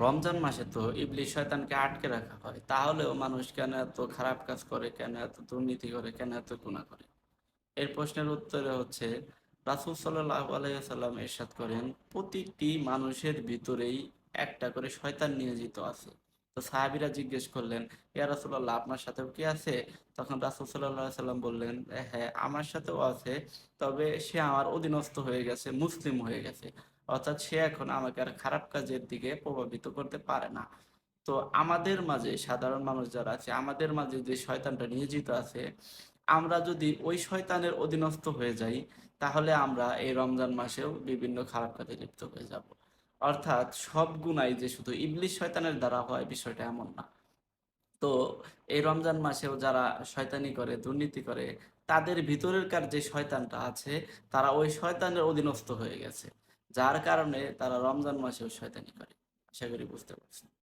রমজান মাসে তো ইবলিশ শয়তানকে আটকে রাখা হয়, তাহলেও মানুষ কেন এত খারাপ কাজ করে, কেন এত দুর্নীতি করে, কেন এত গুনাহ করে? এর প্রশ্নের উত্তরে হচ্ছে, রাসূল সাল্লাল্লাহু আলাইহি ওয়াসাল্লাম ইরশাদ করেন, প্রতিটি মানুষের ভিতরেই একটা করে শয়তান নিয়োজিত আছে। তো সাহাবীরা জিজ্ঞেস করলেন, ইয়া রাসূলুল্লাহ, আপনার সাথেও কি আছে? তখন রাসূল সাল্লাল্লাহু আলাইহি ওয়াসাল্লাম বললেন, হ্যাঁ, আমার সাথেও আছে, তবে সে আমার অধীনস্থ হয়ে গেছে, মুসলিম হয়ে গেছে, অর্থাৎ সে এখন আমাকে আর খারাপ কাজের দিকে প্রভাবিত করতে পারে না। তো আমাদের মাঝে, সাধারণ মানুষ যারা আছে, আমাদের মাঝে যে শয়তানটা নিয়োজিত আছে, আমরা যদি ওই শয়তানের অধীনস্থ হয়ে যাই, তাহলে আমরা এই রমজান মাসেও বিভিন্ন খারাপ কাজে লিপ্ত হয়ে যাব। অর্থাৎ সব গুনাই যে শুধু ইবলিশ শয়তানের দ্বারা হয়, বিষয়টা এমন না। তো এই রমজান মাসেও যারা শয়তানি করে, দুর্নীতি করে, তাদের ভিতরেরকার যে শয়তানটা আছে, তারা ওই শয়তানের অধীনস্থ হয়ে গেছে, যার কারণে তারা রমজান মাসেও শয়তানি করে। আশা করি বুঝতে পারছেন।